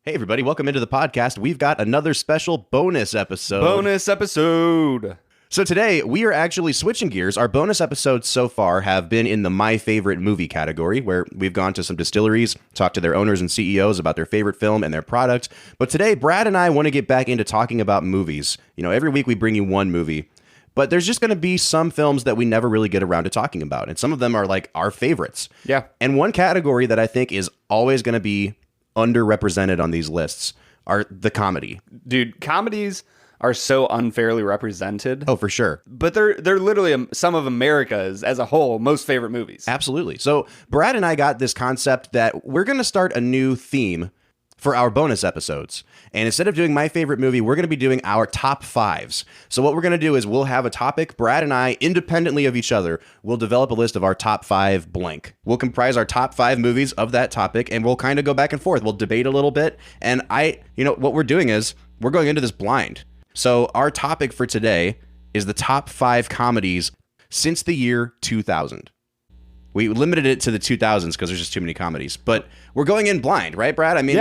Hey, everybody, welcome into the podcast. We've got another special bonus episode. So today, we are actually switching gears. Our bonus episodes so far have been in the My Favorite Movie category, where we've gone to some distilleries, talked to their owners and CEOs about their favorite film and their product. But today, Brad and I want to get back into talking about movies. You know, every week we bring you one movie. But there's just going to be some films that we never really get around to talking about. And some of them are like our favorites. Yeah. And one category that I think is always going to be underrepresented on these lists are the comedy. Dude, comedies are so unfairly represented. Oh, for sure. But they're literally some of America's, as a whole, most favorite movies. Absolutely. So Brad and I got this concept that we're going to start a new theme for our bonus episodes. And instead of doing my favorite movie, we're going to be doing our top fives. So what we're going to do is we'll have a topic. Brad and I, independently of each other, will develop a list of our top five blank. We'll comprise our top five movies of that topic, and we'll kind of go back and forth. We'll debate a little bit. And what we're doing is we're going into this blind. So our topic for today is the top five comedies since the year 2000. We limited it to the 2000s because there's just too many comedies. But we're going in blind, right, Brad? I mean,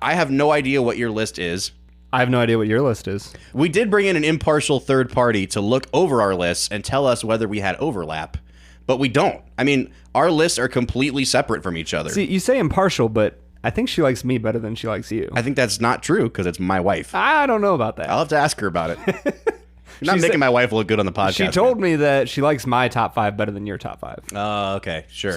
I have no idea what your list is. I have no idea what your list is. We did bring in an impartial third party to look over our lists and tell us whether we had overlap. But we don't. I mean, our lists are completely separate from each other. See, you say impartial, but I think she likes me better than she likes you. I think that's not true because it's my wife. I don't know about that. I'll have to ask her about it. You're not making my wife look good on the podcast. She told me that she likes my top five better than your top five. Oh, okay. Sure.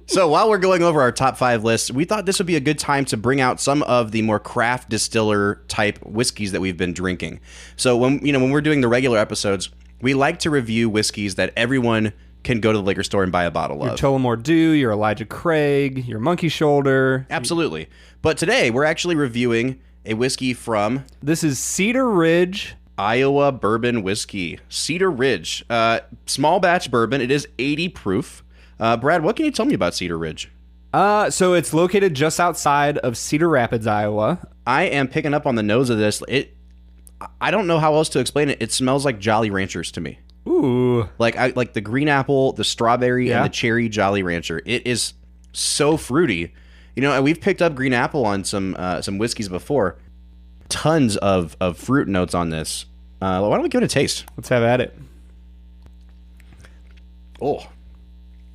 So while we're going over our top five lists, we thought this would be a good time to bring out some of the more craft distiller type whiskeys that we've been drinking. So when we're doing the regular episodes, we like to review whiskeys that everyone can go to the liquor store and buy a bottle your of. Tullamore Dew, your Elijah Craig, your Monkey Shoulder. Absolutely. But today we're actually reviewing a whiskey from... This is Cedar Ridge Iowa bourbon whiskey. Cedar Ridge. Small batch bourbon. It is 80 proof. Brad, what can you tell me about Cedar Ridge? So it's located just outside of Cedar Rapids, Iowa. I am picking up on the nose of this. I don't know how else to explain it. It smells like Jolly Ranchers to me. Ooh. Like the green apple, the strawberry, and the cherry Jolly Rancher. It is so fruity. You know, and we've picked up green apple on some whiskeys before. Tons of fruit notes on this. Why don't we give it a taste? Let's have at it. Oh,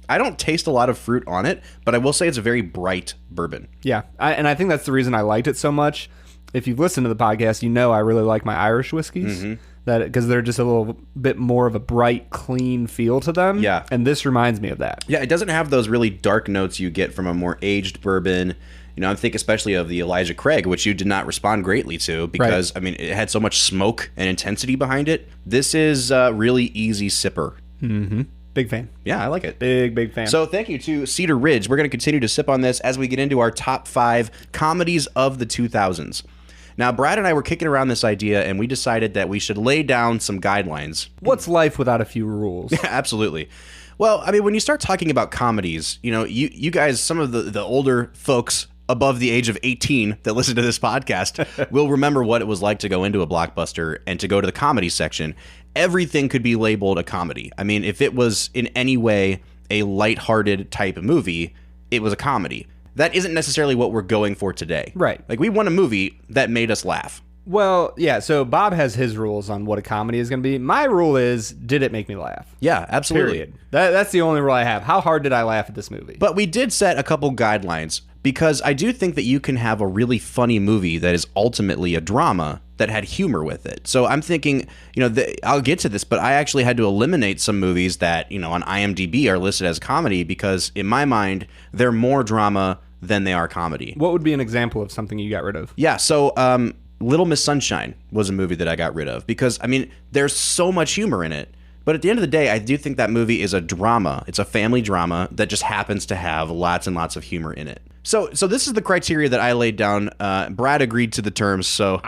I don't taste a lot of fruit on it, but I will say it's a very bright bourbon. Yeah, and I think that's the reason I liked it so much. If you've listened to the podcast, you know I really like my Irish whiskeys. Mm-hmm. Because they're just a little bit more of a bright, clean feel to them. Yeah. And this reminds me of that. Yeah, it doesn't have those really dark notes you get from a more aged bourbon. You know, I'm thinking especially of the Elijah Craig, which you did not respond greatly to because, right. I mean, it had so much smoke and intensity behind it. This is a really easy sipper. Mm-hmm. Big fan. Yeah, I like it. Big fan. So thank you to Cedar Ridge. We're going to continue to sip on this as we get into our top five comedies of the 2000s. Now, Brad and I were kicking around this idea, and we decided that we should lay down some guidelines. What's life without a few rules? Yeah, absolutely. Well, I mean, when you start talking about comedies, you know, you guys, some of the older folks above the age of 18 that listen to this podcast will remember what it was like to go into a Blockbuster and to go to the comedy section. Everything could be labeled a comedy. I mean, if it was in any way a lighthearted type of movie, it was a comedy. That isn't necessarily what we're going for today. Right. Like, we want a movie that made us laugh. Well, yeah, so Bob has his rules on what a comedy is going to be. My rule is, did it make me laugh? Yeah, absolutely. Period. That's the only rule I have. How hard did I laugh at this movie? But we did set a couple guidelines, because I do think that you can have a really funny movie that is ultimately a drama that had humor with it. So I'm thinking, you know, I'll get to this, but I actually had to eliminate some movies that, you know, on IMDb are listed as comedy because in my mind, they're more drama than they are comedy. What would be an example of something you got rid of? Yeah, so Little Miss Sunshine was a movie that I got rid of because, I mean, there's so much humor in it. But at the end of the day, I do think that movie is a drama. It's a family drama that just happens to have lots and lots of humor in it. So this is the criteria that I laid down. Brad agreed to the terms, so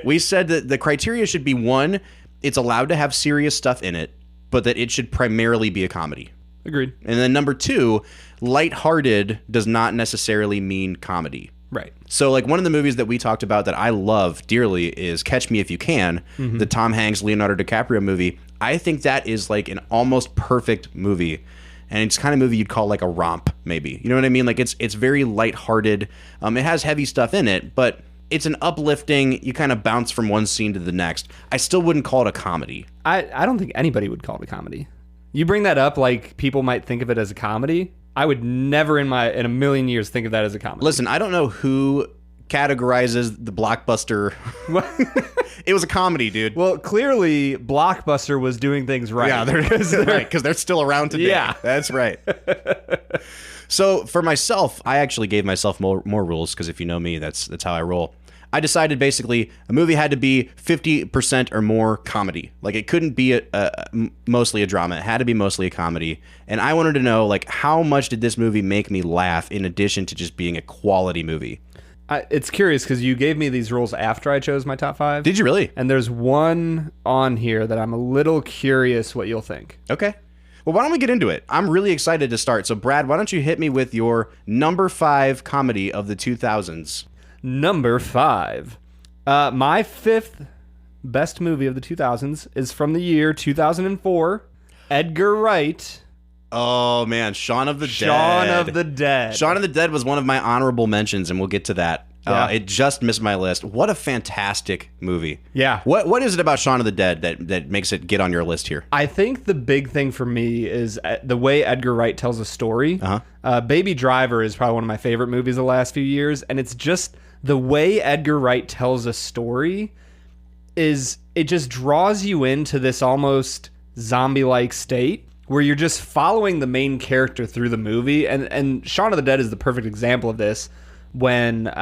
we said that the criteria should be, one, it's allowed to have serious stuff in it, but that it should primarily be a comedy. Agreed. And then number two, lighthearted does not necessarily mean comedy. Right. So, like, one of the movies that we talked about that I love dearly is Catch Me If You Can, mm-hmm. the Tom Hanks, Leonardo DiCaprio movie. I think that is, like, an almost perfect movie. and it's kind of movie you'd call like a romp, maybe. You know what I mean? Like it's very lighthearted. It has heavy stuff in it, but it's an uplifting, you kind of bounce from one scene to the next. I still wouldn't call it a comedy. I don't think anybody would call it a comedy. You bring that up like people might think of it as a comedy. I would never in a million years think of that as a comedy. Listen, I don't know who categorizes the Blockbuster. It was a comedy, dude. Well, clearly Blockbuster was doing things right. Yeah, because they're still around today. Yeah, that's right. So for myself, I actually gave myself more rules, because if you know me, that's how I roll. I decided basically a movie had to be 50% or more comedy. Like it couldn't be mostly a drama. It had to be mostly a comedy. And I wanted to know, like, how much did this movie make me laugh in addition to just being a quality movie? It's curious because you gave me these rules after I chose my top 5. Did you really? And there's one on here that I'm a little curious what you'll think. Okay. Well, why don't we get into it? I'm really excited to start. So, Brad, why don't you hit me with your number 5 comedy of the 2000s? Number 5. My 5th best movie of the 2000s is from the year 2004. Edgar Wright. Oh, man. Shaun of the Dead. Shaun of the Dead. Shaun of the Dead was one of my honorable mentions, and we'll get to that. Yeah. It just missed my list. What a fantastic movie. Yeah. What is it about Shaun of the Dead that makes it get on your list here? I think the big thing for me is the way Edgar Wright tells a story. Baby Driver is probably one of my favorite movies of the last few years, and it's just the way Edgar Wright tells a story it just draws you into this almost zombie-like state where you're just following the main character through the movie. And Shaun of the Dead is the perfect example of this, when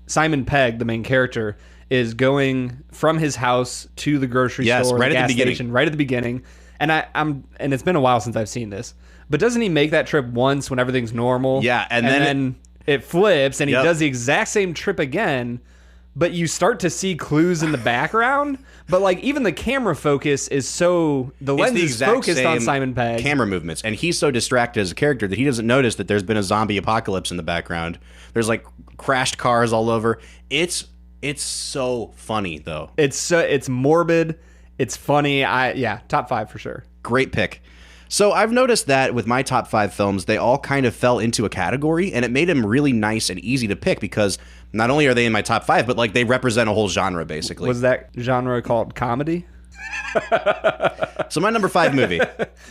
Simon Pegg, the main character, is going from his house to the grocery store, right the at gas the beginning. station, right at the beginning. And and it's been a while since I've seen this, but doesn't he make that trip once when everything's normal? Yeah, and then it flips, and he Yep. does the exact same trip again, but you start to see clues in the background. But like even the camera focus is the lens is focused on Simon Pegg. Camera movements, and he's so distracted as a character that he doesn't notice that there's been a zombie apocalypse in the background. There's like crashed cars all over. It's so funny though. It's morbid. It's funny. Top 5 for sure. Great pick. So I've noticed that with my top 5 films, they all kind of fell into a category, and it made them really nice and easy to pick because not only are they in my top 5, but like they represent a whole genre basically. Was that genre called comedy? So my number 5 movie.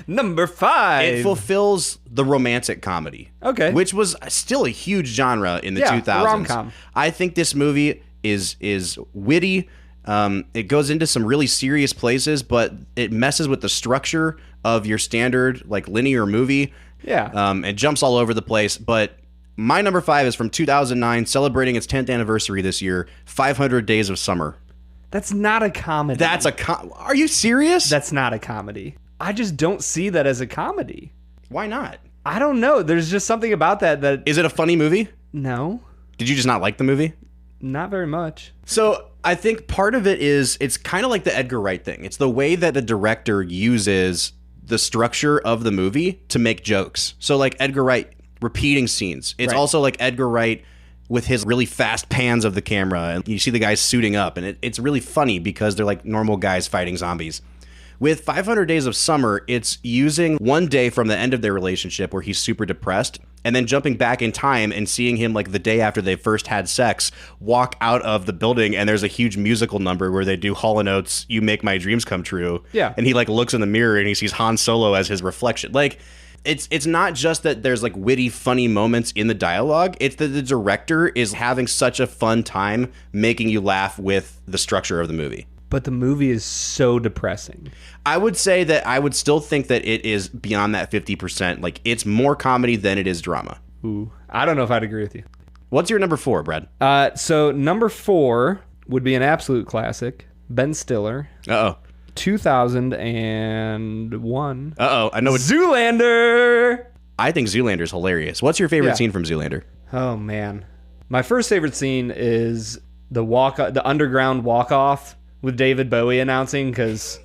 Number 5. It fulfills the romantic comedy. Okay. Which was still a huge genre in the 2000s. Rom-com. I think this movie is witty. It goes into some really serious places, but it messes with the structure of your standard like linear movie. Yeah. It jumps all over the place, but my number 5 is from 2009, celebrating its 10th anniversary this year, 500 Days of Summer. That's not a comedy. Are you serious? That's not a comedy. I just don't see that as a comedy. Why not? I don't know. There's just something about that. Is it a funny movie? No. Did you just not like the movie? Not very much. So I think part of it is it's kind of like the Edgar Wright thing. It's the way that the director uses the structure of the movie to make jokes. So like Edgar Wright repeating scenes. It's also like Edgar Wright with his really fast pans of the camera, and you see the guys suiting up, and it's really funny because they're like normal guys fighting zombies. With 500 Days of Summer, it's using one day from the end of their relationship where he's super depressed, and then jumping back in time and seeing him like the day after they first had sex, walk out of the building, and there's a huge musical number where they do Hall & Oates' You Make My Dreams Come True. Yeah. And he like looks in the mirror and he sees Han Solo as his reflection. Like, it's not just that there's like witty, funny moments in the dialogue. It's that the director is having such a fun time making you laugh with the structure of the movie. But the movie is so depressing. I would say that I would still think that it is beyond that 50%. Like, it's more comedy than it is drama. Ooh, I don't know if I'd agree with you. What's your number 4, Brad? So number 4 would be an absolute classic. Ben Stiller. Uh-oh. 2001. Uh-oh. I know it's Zoolander. I think Zoolander's hilarious. What's your favorite scene from Zoolander? Oh, man. My first favorite scene is the underground walk-off with David Bowie announcing, because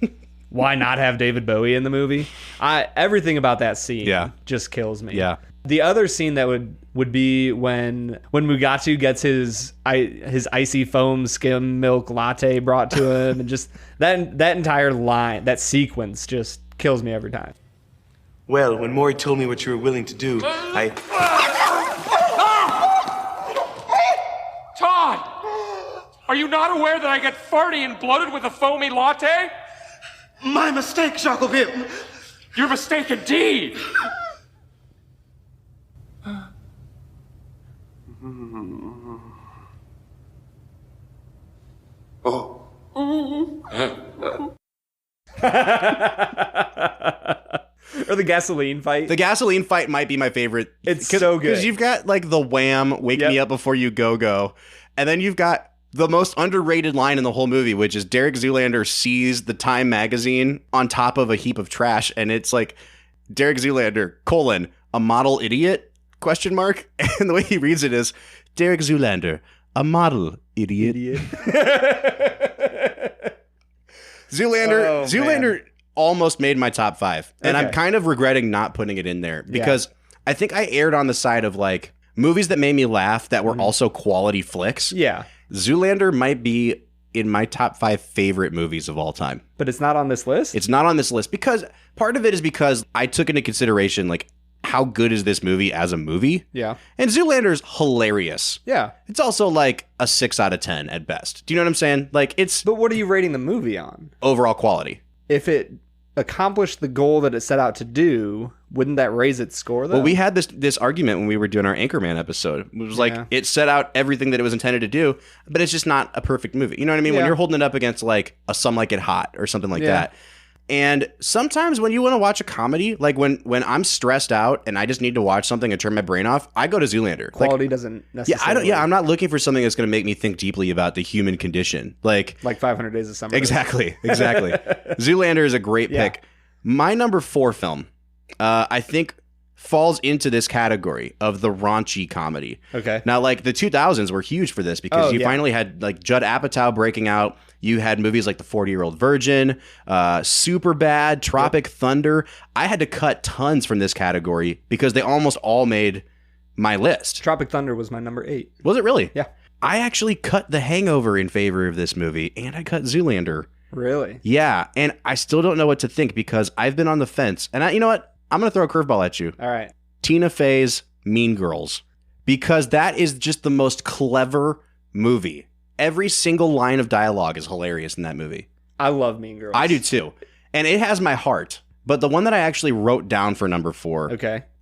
why not have David Bowie in the movie? Everything about that scene just kills me. Yeah. The other scene that would be when Mugatu gets his icy foam skim milk latte brought to him, and just that entire line, that sequence just kills me every time. Well, when Maury told me what you were willing to do, I... Todd! Are you not aware that I get farty and bloated with a foamy latte? My mistake, Jacobin. Your mistake indeed! Oh. Or the gasoline fight. The gasoline fight might be my favorite. It's so good. Because you've got like the Wham! Wake me up before you go. And then you've got the most underrated line in the whole movie, which is Derek Zoolander sees the Time magazine on top of a heap of trash. And it's like, Derek Zoolander, a model idiot, ? And the way he reads it is, Derek Zoolander, a model idiot. Zoolander almost made my top 5. And I'm kind of regretting not putting it in there because I think I erred on the side of like movies that made me laugh that were also quality flicks. Yeah. Zoolander might be in my top 5 favorite movies of all time. But it's not on this list? It's not on this list because part of it is because I took into consideration like how good is this movie as a movie? Yeah. And Zoolander's hilarious. Yeah. It's also like a 6 out of 10 at best. Do you know what I'm saying? Like it's But what are you rating the movie on? Overall quality. If it accomplished the goal that it set out to do, wouldn't that raise its score though? Well, we had this argument when we were doing our Anchorman episode. It was like it set out everything that it was intended to do, but it's just not a perfect movie. You know what I mean? When you're holding it up against like a Some Like It Hot or something like that. And sometimes when you want to watch a comedy, like when I'm stressed out and I just need to watch something and turn my brain off, I go to Zoolander. Quality doesn't necessarily. I'm not looking for something that's going to make me think deeply about the human condition. Like 500 Days of Summer. Exactly. Zoolander is a great pick. My number 4 film, I think, falls into this category of the raunchy comedy. Okay. Now, like the 2000s were huge for this because you finally had like Judd Apatow breaking out. You had movies like The 40-Year-Old Virgin, Superbad, Tropic Thunder. I had to cut tons from this category because they almost all made my list. Tropic Thunder was my number 8. Was it really? Yeah. I actually cut The Hangover in favor of this movie, and I cut Zoolander. Really? Yeah, and I still don't know what to think because I've been on the fence. And you know what? I'm going to throw a curveball at you. All right. Tina Fey's Mean Girls. Because that is just the most clever movie. Every single line of dialogue is hilarious in that movie. I love Mean Girls. I do too. And it has my heart. But the one that I actually wrote down for number 4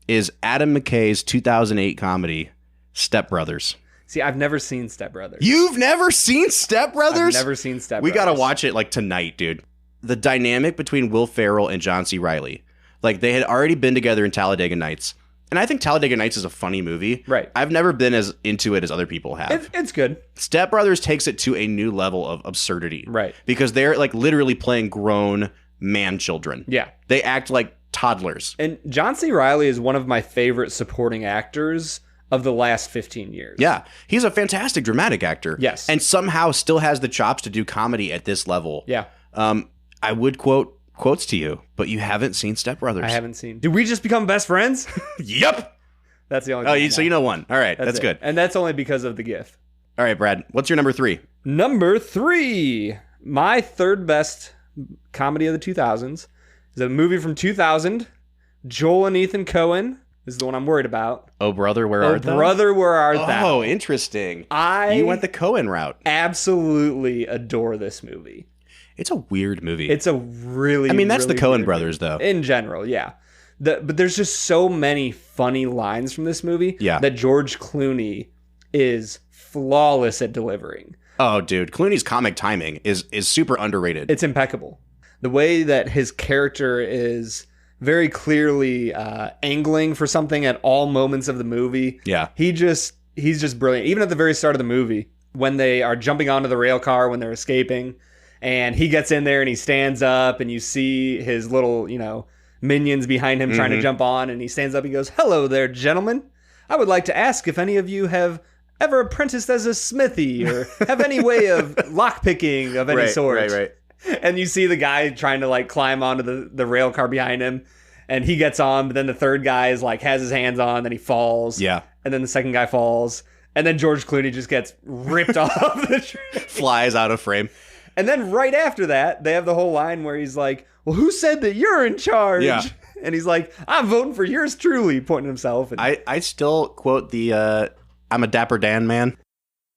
is Adam McKay's 2008 comedy, Step Brothers. See, I've never seen Step Brothers. You've never seen Step Brothers? I've never seen Step We Brothers. got to watch it like tonight, dude. The dynamic between Will Ferrell and John C. Reilly. Like they had already been together in Talladega Nights. And I think Talladega Nights is a funny movie. Right. I've never been as into it as other people have. It's good. Step Brothers takes it to a new level of absurdity. Right. Because they're like literally playing grown man children. Yeah. They act like toddlers. And John C. Reilly is one of my favorite supporting actors of the last 15 years. Yeah. He's a fantastic dramatic actor. Yes. And somehow still has the chops to do comedy at this level. Yeah. I would quotes to you, but you haven't seen Step Brothers. I haven't seen. Did we just become best friends? Yep. That's the only thing. So you know one. All right. That's good. And that's only because of the GIF. All right, Brad. What's your number 3? Number 3. My third best comedy of the 2000s is a movie from 2000. Joel and Ethan Coen is the one I'm worried about. Oh, Brother, Where Art Thou? Oh, Brother, Where Art Thou? Oh, interesting. You went the Coen route. Absolutely adore this movie. It's a weird movie. It's a really, that's really the Coen weird brothers, movie. though. In general, yeah. But there's just so many funny lines from this movie that George Clooney is flawless at delivering. Oh, dude. Clooney's comic timing is super underrated. It's impeccable. The way that his character is very clearly angling for something at all moments of the movie. Yeah. He's just brilliant. Even at the very start of the movie, when they are jumping onto the rail car when they're escaping, and he gets in there and he stands up and you see his little, minions behind him trying to jump on, and he stands up and goes, "Hello there, gentlemen. I would like to ask if any of you have ever apprenticed as a smithy or have any way of lockpicking of any sort." Right. And you see the guy trying to like climb onto the rail car behind him, and he gets on, but then the third guy is like has his hands on, then he falls. Yeah. And then the second guy falls, and then George Clooney just gets ripped off the tree. Flies out of frame. And then right after that, they have the whole line where he's like, "Well, who said that you're in charge?" Yeah. And he's like, I'm voting for yours truly, pointing himself. And I still quote the I'm a Dapper Dan man.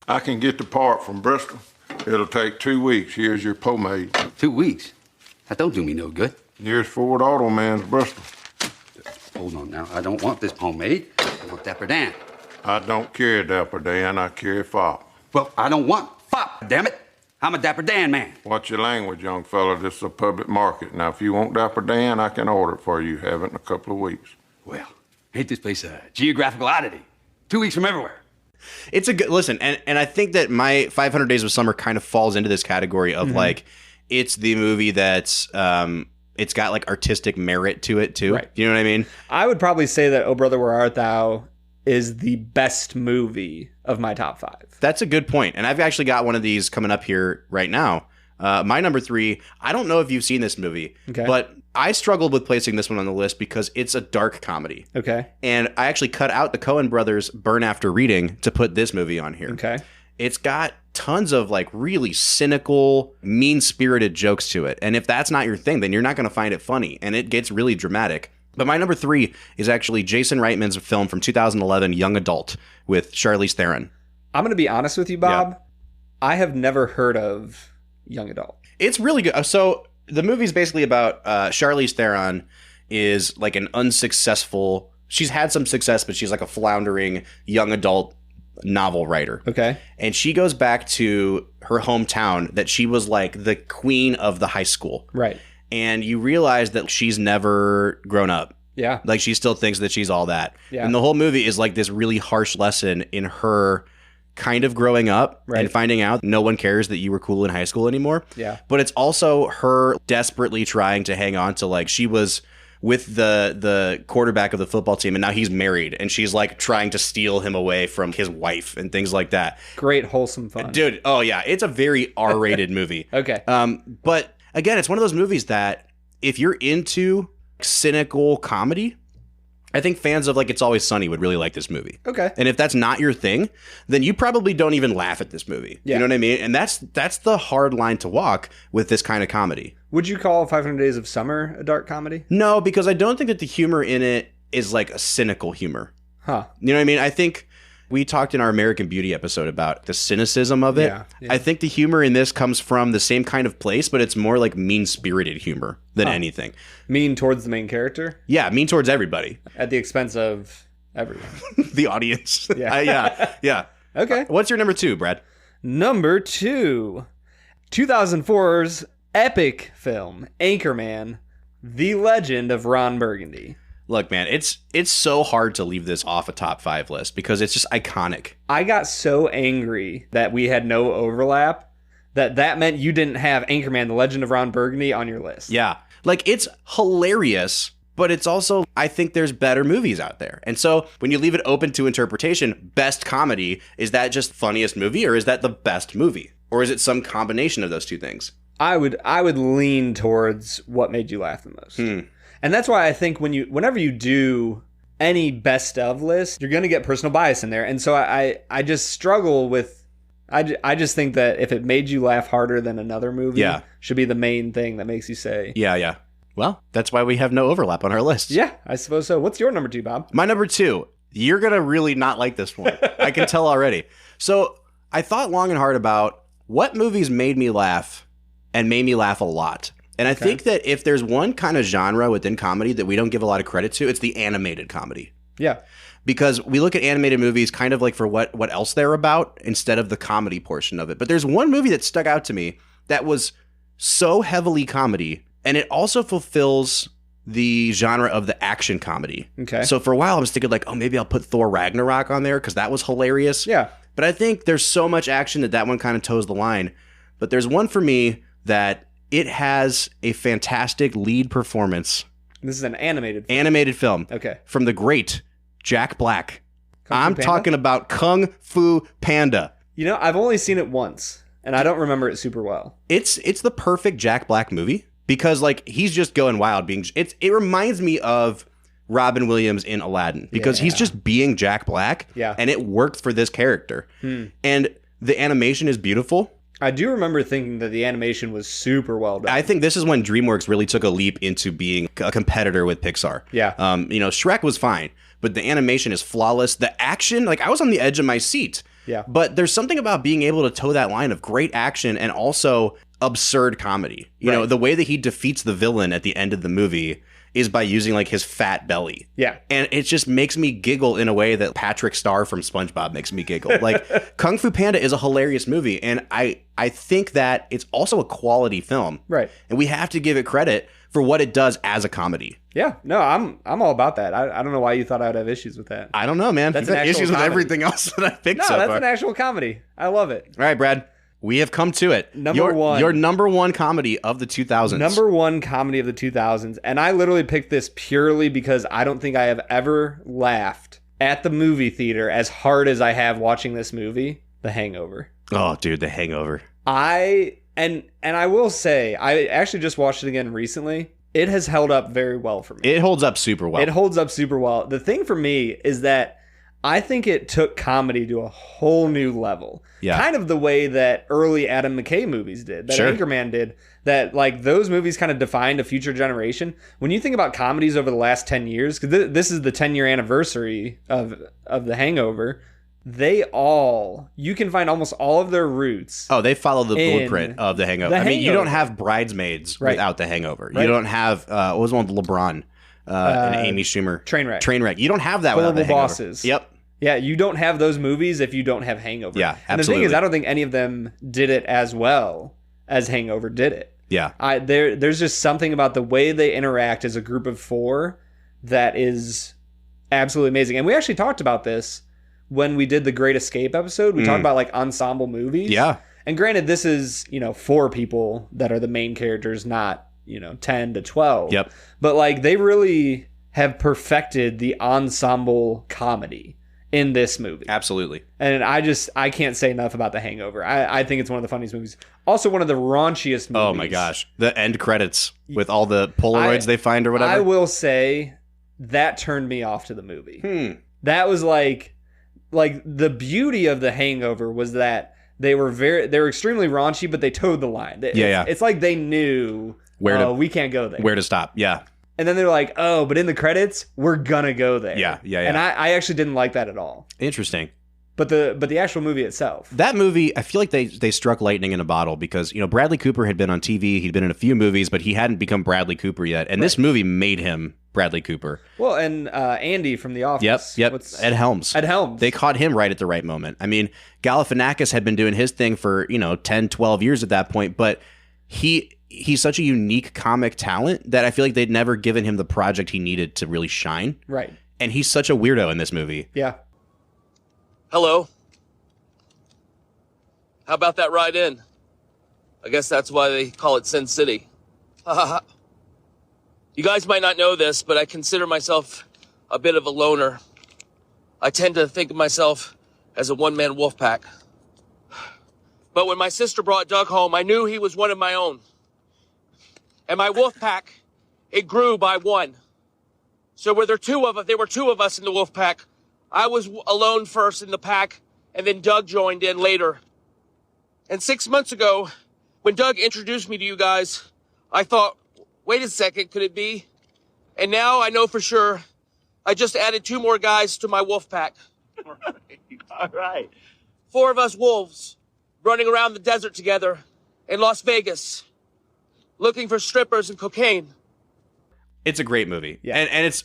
I can get the part from Bristol. It'll take 2 weeks. Here's your pomade. 2 weeks? That don't do me no good. Here's Ford Auto Man's Bristol. Hold on now. I don't want this pomade. I want Dapper Dan. I don't carry Dapper Dan. I carry Fop. Well, I don't want fop, damn it. I'm a Dapper Dan man. Watch your language, young fella. This is a public market. Now, if you want Dapper Dan, I can order it for you. Have it in a couple of weeks. Well, ain't this place a geographical oddity? 2 weeks from everywhere. It's a good listen, and I think that my 500 Days of Summer kind of falls into this category of like, it's the movie that's it's got like artistic merit to it too. Right. You know what I mean? I would probably say that Oh Brother, Where Art Thou is the best movie of my top 5. That's a good point, and I've actually got one of these coming up here right now. My number 3. I don't know if you've seen this movie, but I struggled with placing this one on the list because it's a dark comedy. Okay. And I actually cut out the Coen brothers' Burn After Reading to put this movie on here. Okay. It's got tons of like really cynical, mean-spirited jokes to it. And if that's not your thing, then you're not going to find it funny. And it gets really dramatic. But my number 3 is actually Jason Reitman's film from 2011, Young Adult, with Charlize Theron. I'm going to be honest with you, Bob. I have never heard of Young Adult. It's really good. So the movie's basically about Charlize Theron is like an unsuccessful... She's had some success, but she's like a floundering young adult novel writer. Okay. And she goes back to her hometown that she was like the queen of the high school. Right. And you realize that she's never grown up. Yeah. Like she still thinks that she's all that. Yeah. And the whole movie is like this really harsh lesson in her kind of growing up and finding out no one cares that you were cool in high school anymore. Yeah. But it's also her desperately trying to hang on to, like, she was with the quarterback of the football team and now he's married and she's like trying to steal him away from his wife and things like that. Great wholesome fun. Dude, oh yeah, it's a very R-rated movie. Okay. But again, it's one of those movies that if you're into cynical comedy, I think fans of like It's Always Sunny would really like this movie. Okay. And if that's not your thing, then you probably don't even laugh at this movie. Yeah. You know what I mean? And that's the hard line to walk with this kind of comedy. Would you call 500 Days of Summer a dark comedy? No, because I don't think that the humor in it is like a cynical humor. Huh. You know what I mean? I think we talked in our American Beauty episode about the cynicism of it. Yeah. I think the humor in this comes from the same kind of place, but it's more like mean-spirited humor than anything. Mean towards the main character? Yeah, mean towards everybody. At the expense of everyone. The audience. Yeah. Yeah. Okay. What's your number 2, Brad? Number 2. 2004's epic film, Anchorman, The Legend of Ron Burgundy. Look, man, it's so hard to leave this off a top 5 list because it's just iconic. I got so angry that we had no overlap that meant you didn't have Anchorman, The Legend of Ron Burgundy on your list. Yeah. Like, it's hilarious, but it's also, I think there's better movies out there. And so when you leave it open to interpretation, best comedy, is that just funniest movie or is that the best movie? Or is it some combination of those two things? I would lean towards what made you laugh the most. And that's why I think whenever you do any best of list, you're going to get personal bias in there. And so I just struggle with, I just think that if it made you laugh harder than another movie, should be the main thing that makes you say. Yeah. Well, that's why we have no overlap on our list. Yeah, I suppose so. What's your number 2, Bob? My number 2, you're going to really not like this one. I can tell already. So I thought long and hard about what movies made me laugh and made me laugh a lot. And I think that if there's one kind of genre within comedy that we don't give a lot of credit to, it's the animated comedy. Yeah. Because we look at animated movies kind of like for what else they're about instead of the comedy portion of it. But there's one movie that stuck out to me that was so heavily comedy, and it also fulfills the genre of the action comedy. Okay. So for a while I was thinking like, oh, maybe I'll put Thor Ragnarok on there because that was hilarious. Yeah. But I think there's so much action that one kind of toes the line. But there's one for me that it has a fantastic lead performance. This is an animated film. Okay. From the great Jack Black. I'm Panda? talking about Kung Fu Panda. You know, I've only seen it once, and I don't remember it super well. It's the perfect Jack Black movie because like he's just going wild. It reminds me of Robin Williams in Aladdin because he's just being Jack Black. Yeah. And it worked for this character. And the animation is beautiful. I do remember thinking that the animation was super well done. I think this is when DreamWorks really took a leap into being a competitor with Pixar. Yeah. Shrek was fine, but the animation is flawless. The action, like I was on the edge of my seat. Yeah. But there's something about being able to toe that line of great action and also absurd comedy. You know, the way that he defeats the villain at the end of the movie is by using like his fat belly. Yeah. And it just makes me giggle in a way that Patrick Star from SpongeBob makes me giggle. Like Kung Fu Panda is a hilarious movie. And I think that it's also a quality film. Right. And we have to give it credit for what it does as a comedy. Yeah. No, I'm all about that. I don't know why you thought I would have issues with that. I don't know, man. That's You've an had actual issues with comedy. everything else that I picked No, so that's far. an actual comedy. I love it. All right, Brad. We have come to it. Number one. Your number one comedy of the 2000s. Number one comedy of the 2000s. And I literally picked this purely because I don't think I have ever laughed at the movie theater as hard as I have watching this movie, The Hangover. Oh, dude, The Hangover. And I will say, I actually just watched it again recently. It has held up very well for me. It holds up super well. It holds up super well. The thing for me is that I think it took comedy to a whole new level. Yeah. Kind of the way that early Adam McKay movies did, that Sure. Anchorman did, that like those movies kind of defined a future generation. When you think about comedies over the last 10 years, because this is the 10-year anniversary of The Hangover, you can find almost all of their roots. Oh, they follow the in blueprint of The Hangover. The I mean, you don't Hangover. have Bridesmaids Right. without The Hangover. Right. You don't have, what was the one with LeBron and Amy Schumer? Trainwreck. Trainwreck. You don't have that without The Horrible Hangover. Bosses. Yep. Yeah, you don't have those movies if you don't have Hangover. Yeah, And the thing is, absolutely. I don't think any of them did it as well as Hangover did it. Yeah. There's just something about the way they interact as a group of four that is absolutely amazing. And we actually talked about this when we did the Great Escape episode. We talked about like ensemble movies. Yeah. And granted, this is, four people that are the main characters, not, 10 to 12. Yep. But like they really have perfected the ensemble comedy in this movie. Absolutely. And I can't say enough about The Hangover. I think it's one of the funniest movies. Also one of the raunchiest movies. Oh my gosh. The end credits with all the Polaroids they find or whatever. I will say that turned me off to the movie. That was like the beauty of The Hangover was that they were extremely raunchy, but they towed the line. It's like they knew we can't go there. Where to stop. Yeah. And then they're like, oh, but in the credits, we're gonna go there. Yeah. And I actually didn't like that at all. Interesting. But the actual movie itself. That movie, I feel like they struck lightning in a bottle because, Bradley Cooper had been on TV. He'd been in a few movies, but he hadn't become Bradley Cooper yet. And this movie made him Bradley Cooper. Well, and Andy from The Office. Yep. Ed Helms. They caught him right at the right moment. I mean, Galifianakis had been doing his thing for, 10, 12 years at that point, but he's such a unique comic talent that I feel like they'd never given him the project he needed to really shine. Right. And he's such a weirdo in this movie. Yeah. Hello. How about that ride in? I guess that's why they call it Sin City. You guys might not know this, but I consider myself a bit of a loner. I tend to think of myself as a one-man wolf pack. But when my sister brought Doug home, I knew he was one of my own. And my wolf pack, it grew by one. So there were two of us in the wolf pack. I was alone first in the pack, and then Doug joined in later. And 6 months ago, when Doug introduced me to you guys, I thought, wait a second, could it be? And now I know for sure I just added 2 more guys to my wolf pack. All right. 4 of us wolves running around the desert together in Las Vegas, looking for strippers and cocaine. It's a great movie. Yeah. And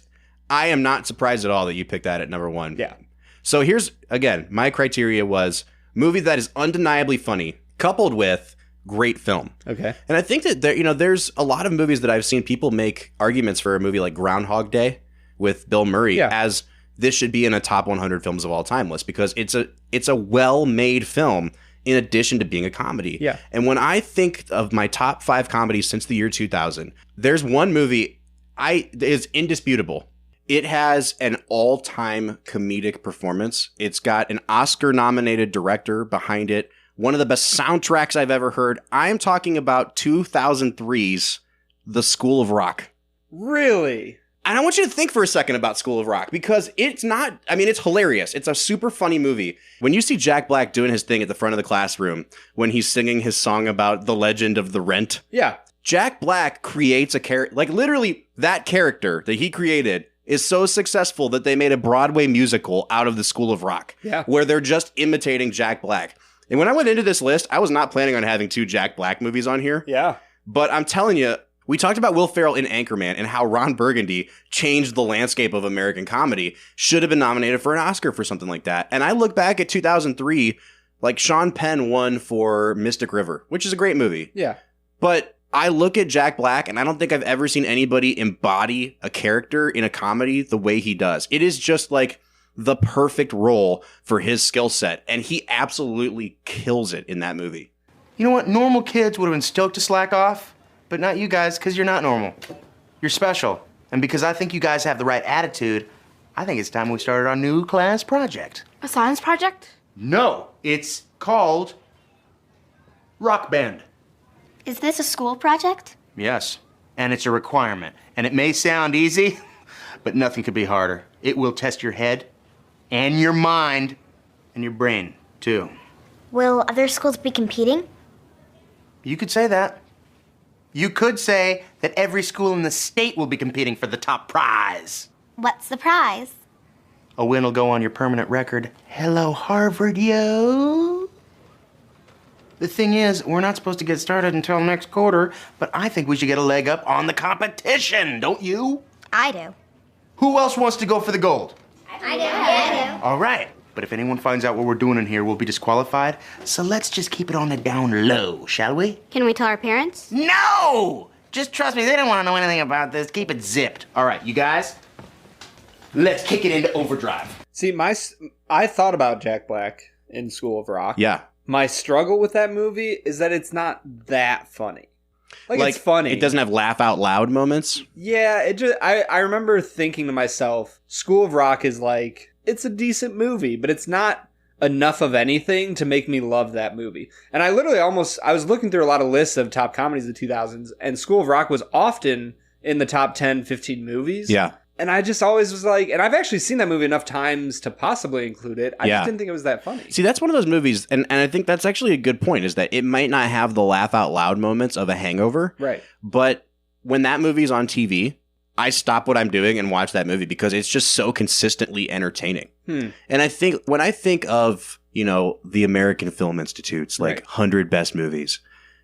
I am not surprised at all that you picked that at number 1. Yeah. So here's, again, my criteria was movie that is undeniably funny, coupled with great film. Okay. And I think that there's a lot of movies that I've seen people make arguments for a movie like Groundhog Day with Bill Murray as this should be in a top 100 films of all time list because it's a well-made film in addition to being a comedy. Yeah. And when I think of my top 5 comedies since the year 2000, there's one movie is indisputable. It has an all-time comedic performance. It's got an Oscar-nominated director behind it. One of the best soundtracks I've ever heard. I'm talking about 2003's The School of Rock. Really? And I want you to think for a second about School of Rock, because it's not, I mean, it's hilarious. It's a super funny movie. When you see Jack Black doing his thing at the front of the classroom, when he's singing his song about the legend of the Rent. Yeah. Jack Black creates a character, like literally that character that he created is so successful that they made a Broadway musical out of the School of Rock. Yeah. Where they're just imitating Jack Black. And when I went into this list, I was not planning on having 2 Jack Black movies on here. Yeah. But I'm telling you, we talked about Will Ferrell in Anchorman and how Ron Burgundy changed the landscape of American comedy. Should have been nominated for an Oscar for something like that. And I look back at 2003, like Sean Penn won for Mystic River, which is a great movie. Yeah. But I look at Jack Black and I don't think I've ever seen anybody embody a character in a comedy the way he does. It is just like the perfect role for his skill set. And he absolutely kills it in that movie. You know what? Normal kids would have been stoked to slack off. But not you guys, because you're not normal. You're special. And because I think you guys have the right attitude, I think it's time we started our new class project. A science project? No, it's called Rock Band. Is this a school project? Yes, and it's a requirement. And it may sound easy, but nothing could be harder. It will test your head and your mind and your brain, too. Will other schools be competing? You could say that. You could say that every school in the state will be competing for the top prize. What's the prize? A win will go on your permanent record. Hello, Harvard, yo. The thing is, we're not supposed to get started until next quarter, but I think we should get a leg up on the competition, don't you? I do. Who else wants to go for the gold? I do. All right. But if anyone finds out what we're doing in here, we'll be disqualified. So let's just keep it on the down low, shall we? Can we tell our parents? No! Just trust me, they don't want to know anything about this. Keep it zipped. All right, you guys, let's kick it into overdrive. See, I thought about Jack Black in School of Rock. Yeah. My struggle with that movie is that it's not that funny. Like it's funny. It doesn't have laugh out loud moments. Yeah, it just I remember thinking to myself, School of Rock is like, it's a decent movie, but it's not enough of anything to make me love that movie. And I literally I was looking through a lot of lists of top comedies of the 2000s, and School of Rock was often in the top 10, 15 movies. Yeah. And I just always was like, and I've actually seen that movie enough times to possibly include it. I just didn't think it was that funny. See, that's one of those movies, and I think that's actually a good point, is that it might not have the laugh out loud moments of a Hangover. Right. But when that movie's on TV, I stop what I'm doing and watch that movie because it's just so consistently entertaining. And I think when I think of, you know, the American Film Institute's like 100 best movies,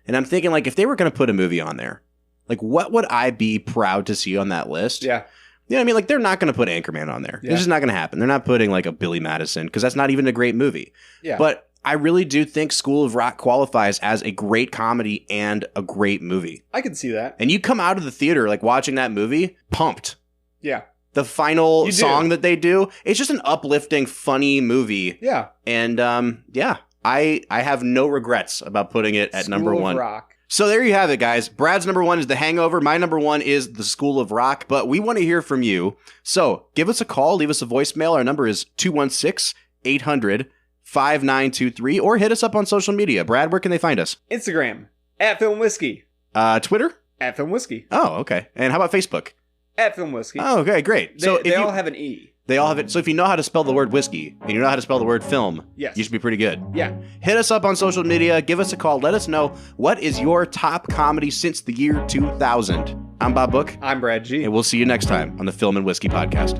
and I'm thinking like if they were going to put a movie on there, like what would I be proud to see on that list? Yeah. You know what I mean? Like they're not going to put Anchorman on there. Yeah. It's just not going to happen. They're not putting like a Billy Madison because that's not even a great movie. Yeah. But I really do think School of Rock qualifies as a great comedy and a great movie. I can see that. And you come out of the theater like watching that movie pumped. Yeah. The final song that they do, it's just an uplifting, funny movie. Yeah. And I have no regrets about putting it at number one. School of Rock. So there you have it, guys. Brad's number one is The Hangover. My number one is The School of Rock. But we want to hear from you. So give us a call. Leave us a voicemail. Our number is 216-800-5923. Or hit us up on social media. Brad, where can they find us? Instagram, @FilmWhiskey. Twitter? @FilmWhiskey. Oh, okay. And how about Facebook? @FilmWhiskey. Oh, okay, great. So they all have an E. They all have it. So if you know how to spell the word whiskey and you know how to spell the word film, yes, you should be pretty good. Yeah. Hit us up on social media. Give us a call. Let us know what is your top comedy since the year 2000. I'm Bob Book. I'm Brad G. And we'll see you next time on the Film and Whiskey Podcast.